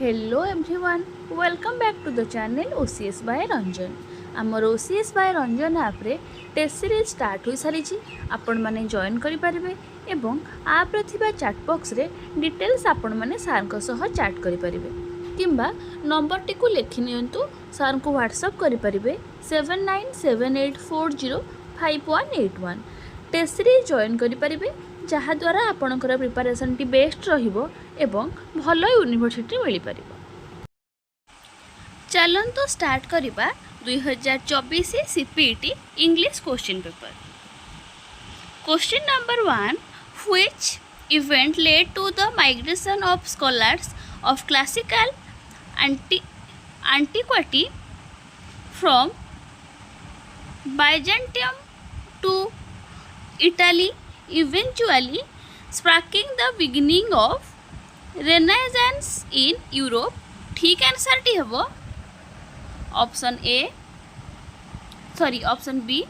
Hello everyone, welcome back to the channel OCS by Ranjan. आमर OCS by Ranjan app रे test series start हो सारी आपण माने जॉइन करि परिबे एवं ऐप रे थिबा चैट बॉक्स रे डिटेल्स आपण माने सार को सह चैट करि परिबे किंबा नंबर टी को लिखि नियंतु सार को व्हाट्सएप करि परिबे 7978405181 टेस्ट सीरीज जॉइन करि परिबे जहा द्वारा आपणकर प्रिपरेशन टी बेस्ट रहिबो एवं भल यूनिवर्सिटी मिल पार। चलंतु स्टार्ट करिबा 2024 CPET English question paper. Question number 1, which event led to the migration of scholars of classical antiquity from Byzantium to Italy, eventually sparking the beginning of Renaissance in Europe? ठीक answer टी हम option B.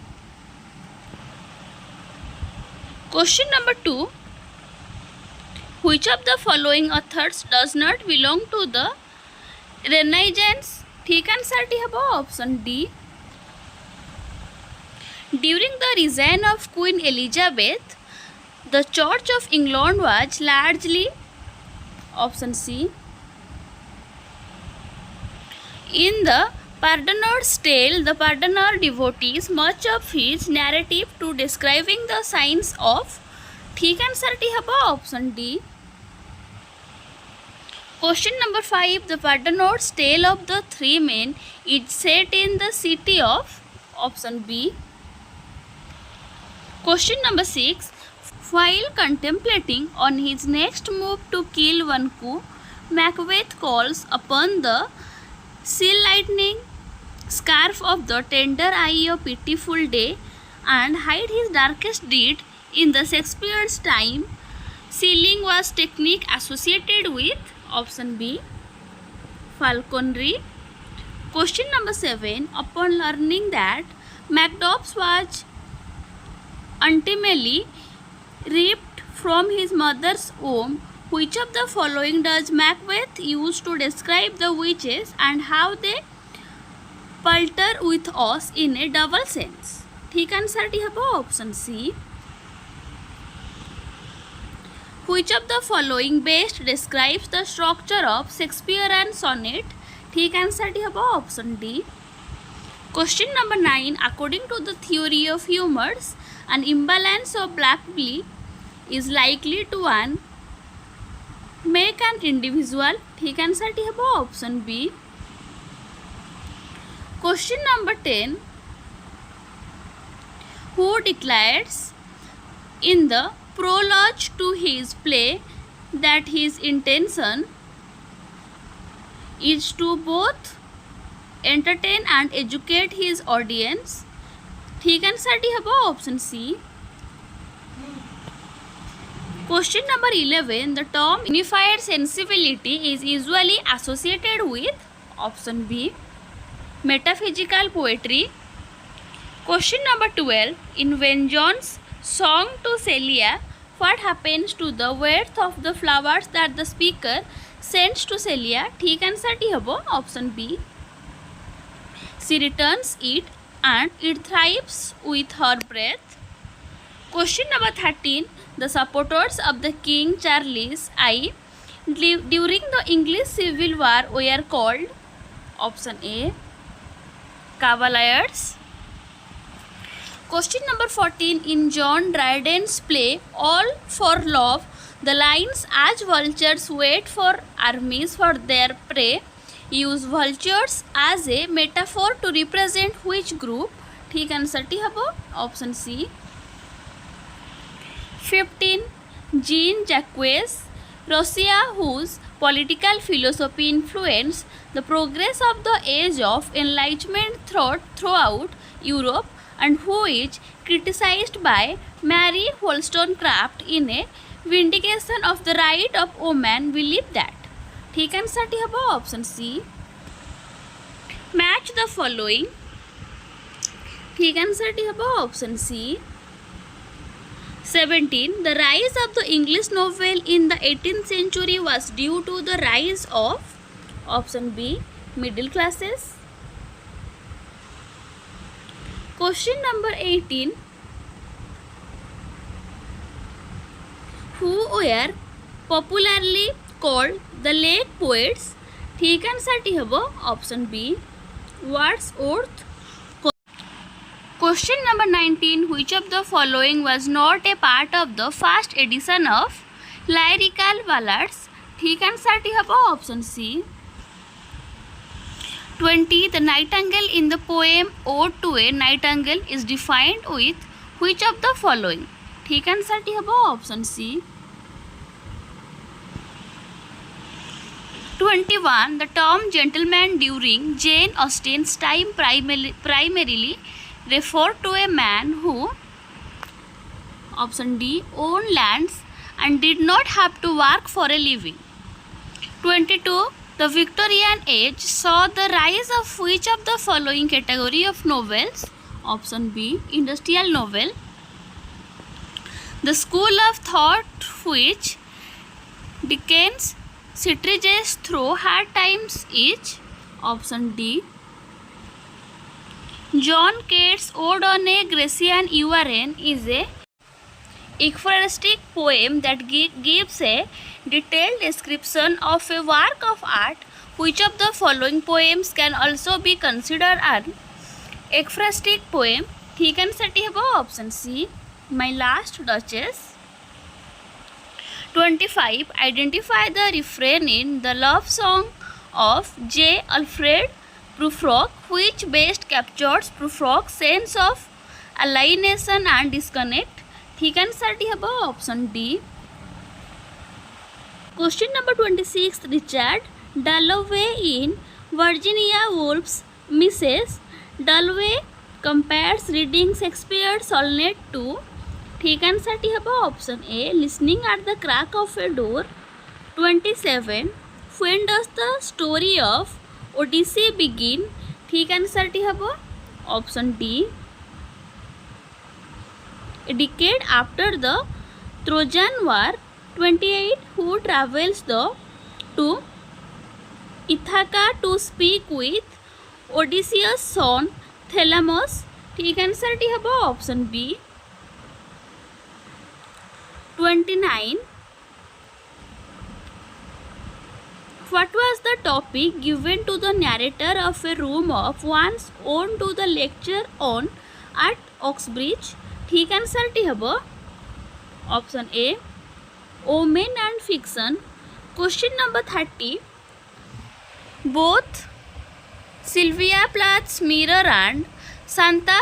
Question number 2, which of the following authors does not belong to the Renaissance? ठीक answer टी हम option D. During the reign of Queen Elizabeth, the Church of England was largely option C. In the Pardoner's Tale, the Pardoner devotes much of his narrative to describing the signs of ठीक answer टी हबो option D. Question number 5, the Pardoner's Tale of the Three Men is set in the city of option B. Question number 6, while contemplating on his next move to kill one coup, Macbeth calls upon the seal lightning scarf of the tender eye of pitiful day and hide his darkest deed. In the Shakespeare's time, sealing was technique associated with option B, falconry. Question number 7, upon learning that Macduff was ultimately ripped from his mother's womb, which of the following does Macbeth use to describe the witches and how they palter with us in a double sense? ठीक answer टी हबो option C. Which of the following best describes the structure of Shakespearean sonnet? ठीक answer टी हबो option D. Question number 9, according to the theory of humors, an imbalance of black bile is likely to make an individual. ठीक answer टी हबो option B. Question number 10, who declares in the prologue to his play that his intention is to both entertain and educate his audience? ठीक answer टी हबो option C. Question number 11, the term unified sensibility is usually associated with option B, metaphysical poetry. Question number 12, in Vengeance song to Celia, what happens to the wealth of the flowers that the speaker sends to Celia? ठीक answer टी हबो option B, she returns it and it thrives with her breath. Question number 13, the supporters of the King Charles I during the English Civil War were called option A, Cavaliers. Question number 14, in John Dryden's play All for Love, the lines as vultures wait for armies for their prey use vultures as a metaphor to represent which group? ठीक answer टी हबो option C. 15, Jean Jacques Rousseau, whose political philosophy influenced the progress of the age of enlightenment throughout Europe and who is criticized by Mary Wollstonecraft in a vindication of the right of women, believe that? ठीक answer टी हबो option C. Match the following, ठीक answer टी हबो option C. 17. The rise of the English novel in the 18th century was due to the rise of Option B, middle classes. Question number 18. Who were popularly called the lake poets? ठीक answer हब option B Wordsworth. Question number 19. Which of the following was not a part of the first edition of lyrical ballads? ठीक answer हब option C. 20. The nightingale in the poem Ode to a Nightingale is defined with which of the following? ठीक answer हब option C. 21. The term gentleman during Jane Austen's time primarily referred to a man who, option D, owned lands and did not have to work for a living. 22. The Victorian age saw the rise of which of the following category of novels? Option B, industrial novel. The school of thought which Dickens satirises through hard times is? Option D, John Keats' Ode on a Grecian urn is a ekphrastic poem that gives a detailed description of a work of art. Which of the following poems can also be considered an ekphrastic poem? ठीक answer हब option C, My Last Duchess. 25. Identify the refrain in the love song of J. Alfred Prufrock which best captures Prufrock's sense of alienation and disconnect. ठीक answer हब option D. Question number 26. Richard Dalloway in Virginia Woolf's Mrs. Dalloway compares reading Shakespeare's sonnet to. ठीक answer हब option A, Listening at the crack of a door. 27. When does the story of Odyssey begin? ठीक answer हब option D, a decade after the Trojan War. 28. Who travels to Ithaca to speak with Odysseus' son Thelamus? ठीक answer हब option B. 29. What was the topic given to the narrator of a room of one's own to the lecture on at Oxbridge? ठीक answer हब option A, Omen and Fiction. Question number 30. Both Sylvia Plath's Mirror and Santa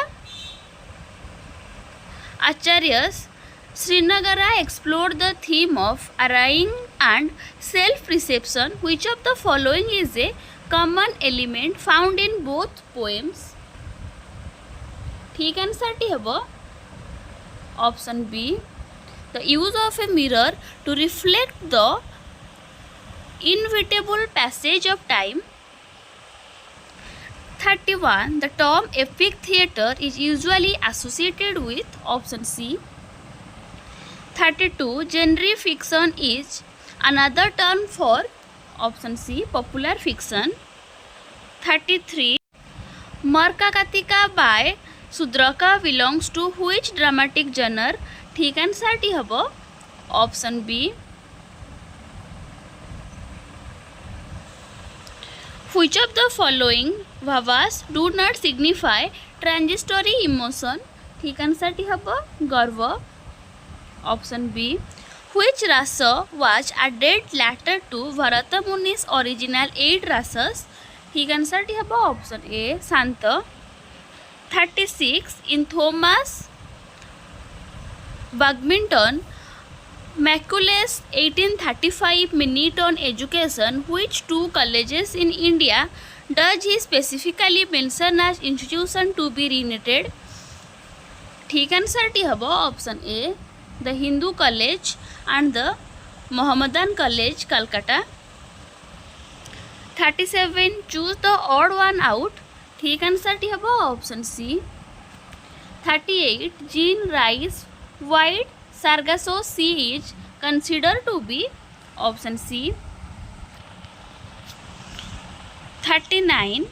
Acharya's Srinagara explore the theme of arraying and self-perception. Which of the following is a common element found in both poems? ठीक answer हब option B, the use of a mirror to reflect the inevitable passage of time. 31. The term epic theatre is usually associated with. Option C. 32. Genre fiction is another term for. Option C, popular fiction. 33. Markakatika by Sudraka belongs to which dramatic genre? ठीक answer हब option B. Which of the following bhavas do not signify transitory emotion? ठीक answer हब गर्व option B. Which rasa was added later to Bharata Muni's original 8 rasas? ठीक answer हब option A, शांत. 36. In Thomas Badminton Macaulay's 1835 Minute on Education, which two colleges in India does he specifically mention as institution to be reunited? ठीक answer हब option A, the Hindu College and the Mohammedan College, Calcutta. 37. Choose the odd one out. ठीक answer हब option C. 38. Jean Rice White Sargasso Sea is considered to be. Option C. 39.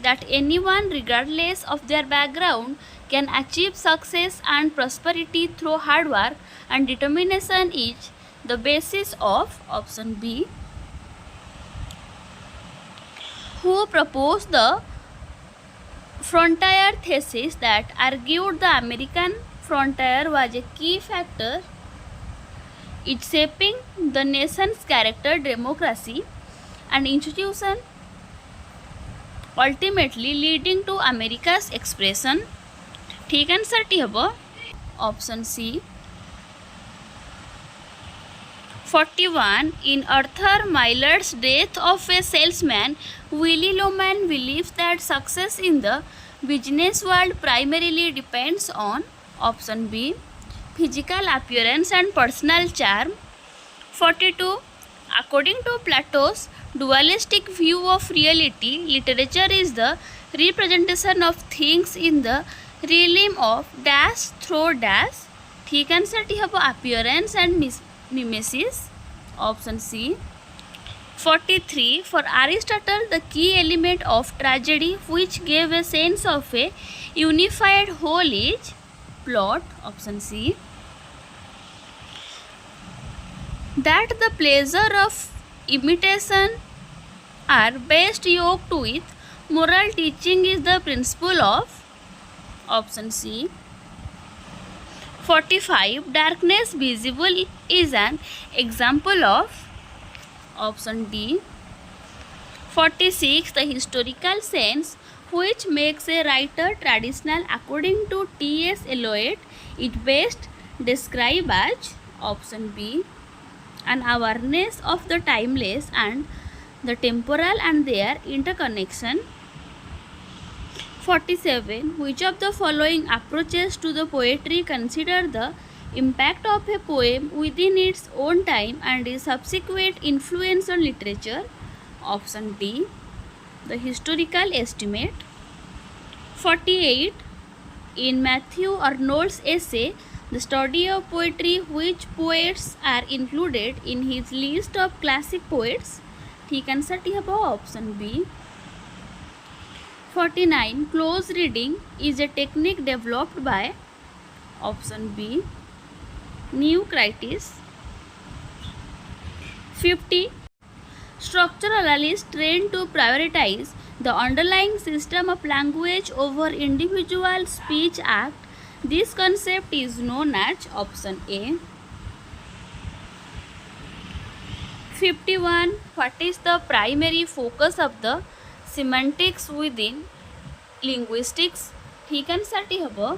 That anyone regardless of their background can achieve success and prosperity through hard work and determination is the basis of option B. Who proposed the frontier thesis that argued the American frontier was a key factor in shaping the nation's character, democracy, and institution, ultimately leading to America's expression. ठीक answer टी हम option C. 41. In Arthur Miller's Death of a Salesman, Willy Loman believes that success in the business world primarily depends on option B. Physical appearance and personal charm. 42. According to Plato's dualistic view of reality, literature is the representation of things in the realm of dash through dash. ठीक answer टी हम appearance and mimesis, option C. 43. For Aristotle, the key element of tragedy which gave a sense of a unified whole is plot, option C. That the pleasure of imitation are best yoked with moral teaching is the principle of option C. 45. Darkness visible is an example of option D. 46. The historical sense which makes a writer traditional according to T.S. Eliot is best described as option B. An awareness of the timeless and the temporal and their interconnection. 47. Which of the following approaches to the poetry consider the impact of a poem within its own time and its subsequent influence on literature? Option D. The historical estimate. 48. In Matthew Arnold's essay, The Study of Poetry, which poets are included in his list of classic poets? ठीक answer टी हम option B. 49. Close reading is a technique developed by option B. New-Critis. 50. Structuralists trained to prioritize the underlying system of language over individual speech act. This concept is known as option A. 51. What is the primary focus of the semantics within linguistics? ठीक answer टी हम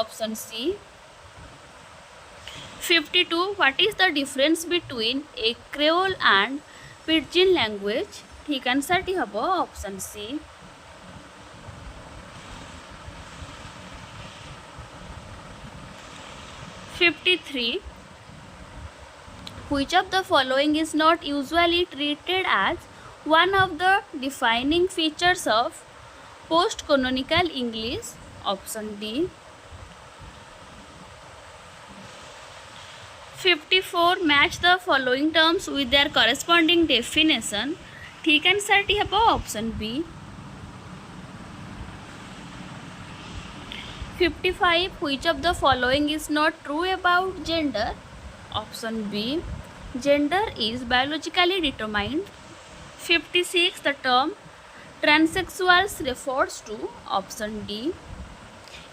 option C. 52. What is the difference between a Creole and Pidgin language? ठीक answer टी हम option C. 53. Which of the following is not usually treated as one of the defining features of post-canonical English? Option D. 54. Match the following terms with their corresponding definition. ठीक answer टी हम option B. 55. Which of the following is not true about gender? Option B. Gender is biologically determined. 56. The term transsexuals refers to option D.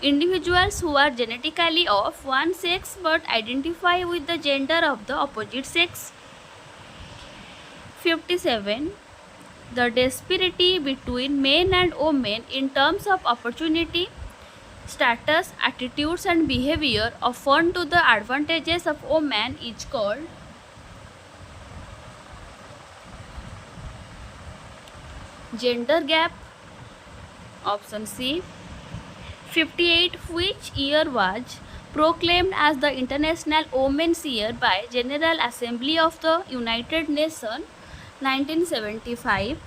Individuals who are genetically of one sex but identify with the gender of the opposite sex. 57. The disparity between men and women in terms of opportunity, status, attitudes and behavior often to the advantages of women is called gender gap. Option C. 58. Which year was proclaimed as the International Women's Year by General Assembly of the United Nations? 1975.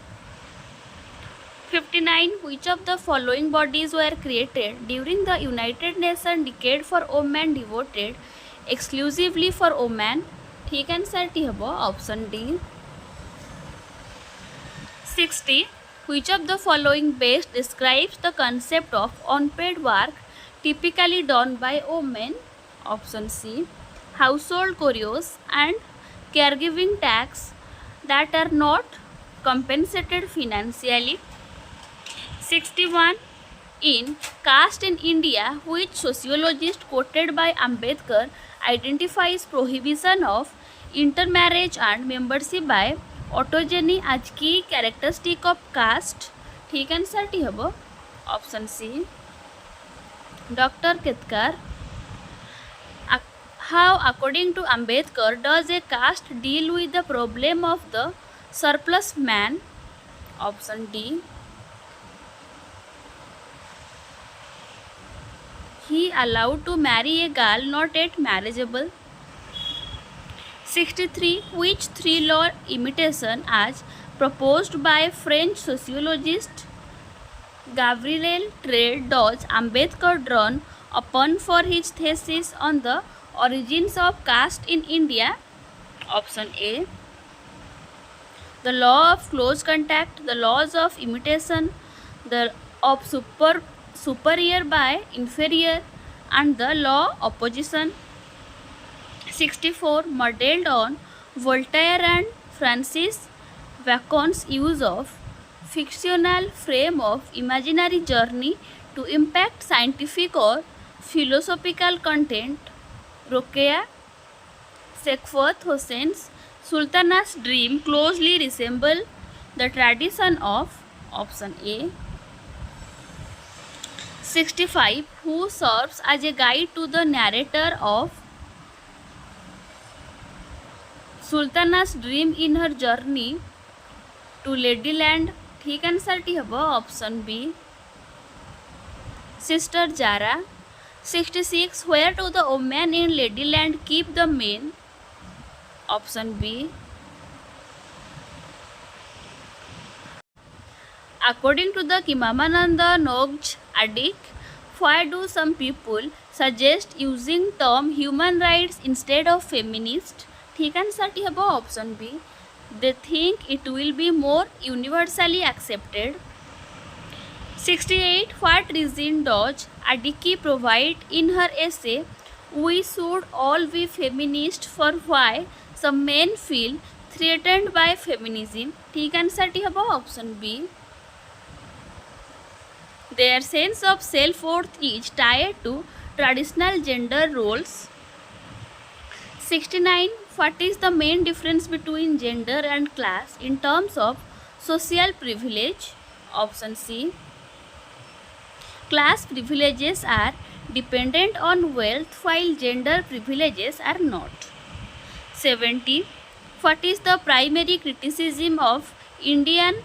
59. Which of the following bodies were created during the United Nations decade for women devoted exclusively for women? ठीक answer टी हम option D. 60. Which of the following best describes the concept of unpaid work typically done by women? Option C. Household chores and caregiving tasks that are not compensated financially. 61. In Caste in India, which sociologist quoted by Ambedkar identifies prohibition of intermarriage and membership by autogeny as key characteristic of caste? ठीक answer टी हबो option C doctor Ketkar. How, according to Ambedkar, does a caste deal with the problem of the surplus man? Option D. He allowed to marry a girl not yet marriageable. 63. Which three law imitation as proposed by French sociologist Gabriel Trade does Ambedkar drawn upon for his thesis on the origins of caste in India? Option A. The law of close contact, the laws of imitation, the of superior by inferior, and the law opposition. 64. Modeled on Voltaire and Francis Bacon's use of fictional frame of imaginary journey to impact scientific or philosophical content. Rokeya Shekhwat Hossain's Sultana's dream closely resemble the tradition of option A. 65. Who serves as a guide to the narrator of Sultana's dream in her journey to Ladyland? ठीक answer टी हबो option B sister Zara. 66. Where do the women in Ladyland keep the men? Option B. According to the Kimamananda Nogj Adik, why do some people suggest using term human rights instead of feminist? ठीक answer टी हबो option B. They think it will be more universally accepted. 68. What reason does Adiki provide in her essay We Should All Be Feminist for why some men feel threatened by feminism? ठीक answer टी हबो option B. Their sense of self-worth is tied to traditional gender roles. 69. What is the main difference between gender and class in terms of social privilege? Option C. Class privileges are dependent on wealth while gender privileges are not. 70. What is the primary criticism of Indian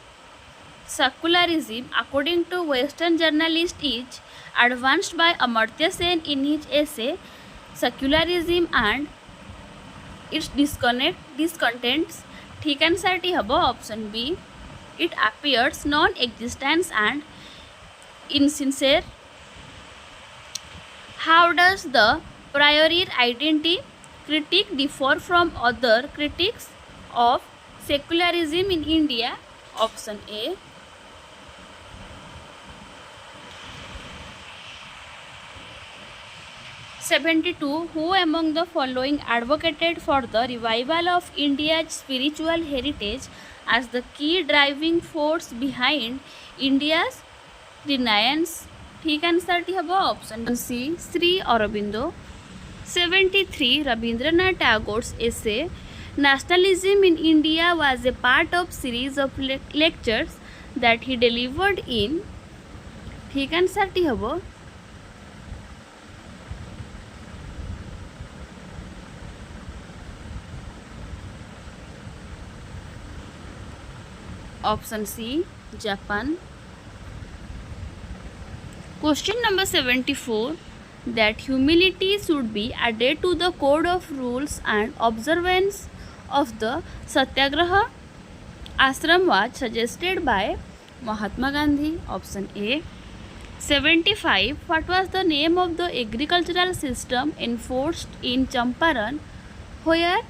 secularism according to Western journalist is advanced by Amartya Sen in his essay Secularism and its discontents? ठीक answer टी हबो option B. It appears non-existent and insincere. How does the priori identity critique differ from other critiques of secularism in India? Option A. 72. Who among the following advocated for the revival of India's spiritual heritage as the key driving force behind India's renaissance? ठीक answer टी हबो option C Shri Aurobindo. 73. Rabindranath Tagore's essay Nationalism in India was a part of series of lectures that he delivered in. ठीक answer टी हबो option C Japan. Question number 74. That humility should be added to the code of rules and observance of the Satyagraha ashram was suggested by Mahatma Gandhi. Option A. 75. What was the name of the agricultural system enforced in Champaran where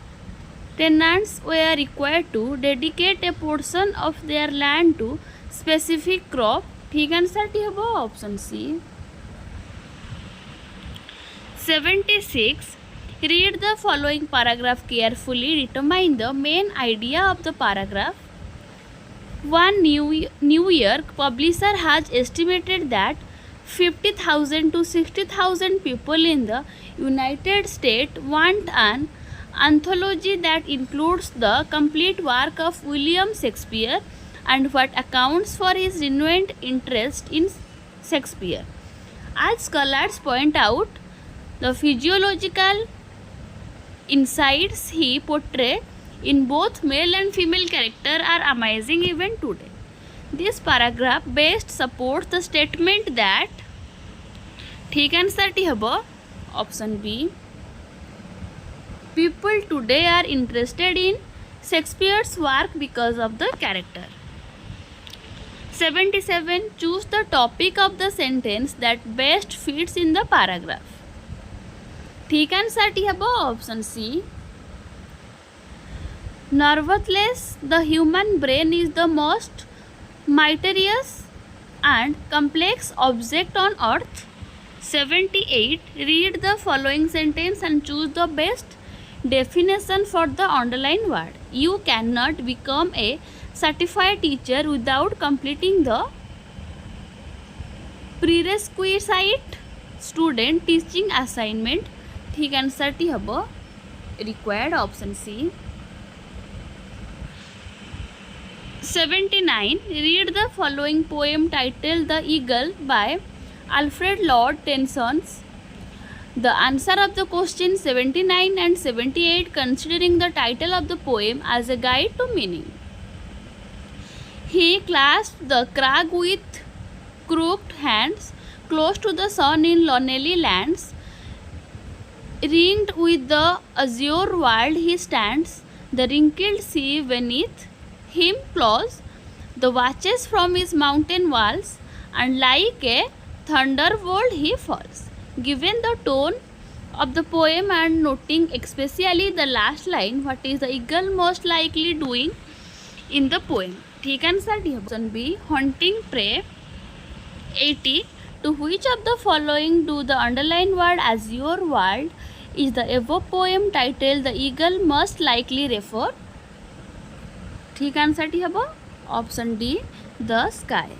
tenants were required to dedicate a portion of their land to specific crop. ठीक answer टी हबो option C. 76. Read the following paragraph carefully. Determine the main idea of the paragraph. One New York publisher has estimated that 50,000 to 60,000 people in the United States want an anthology that includes the complete work of William Shakespeare and what accounts for his renewed interest in Shakespeare. As scholars point out, the physiological insights he portrays in both male and female characters are amazing even today. This paragraph best supports the statement that ठीक answer टी हबो option B. People today are interested in Shakespeare's work because of the character. 77. Choose the topic of the sentence that best fits in the paragraph. ठीक answer टी हबो option C. Nevertheless, the human brain is the most mysterious and complex object on earth. 78. Read the following sentence and choose the best definition for the underlined word. You cannot become a certified teacher without completing the prerequisite student teaching assignment. ठीक answer टी हबो required option C. 79. Read the following poem titled The Eagle by Alfred Lord Tennyson. The answer of the question 79 and 78 considering the title of the poem as a guide to meaning. He clasped the crag with crooked hands, close to the sun in lonely lands. Ringed with the azure world he stands, the wrinkled sea beneath him plows the watches from his mountain walls, and like a thunderbolt he falls. Given the tone of the poem and noting especially the last line, what is the eagle most likely doing in the poem? ठीक answer D option B hunting prey. 80. To which of the following do the underlined word azure world is the above poem titled The Eagle most likely refer? ठीक answer टी हबो option D the sky.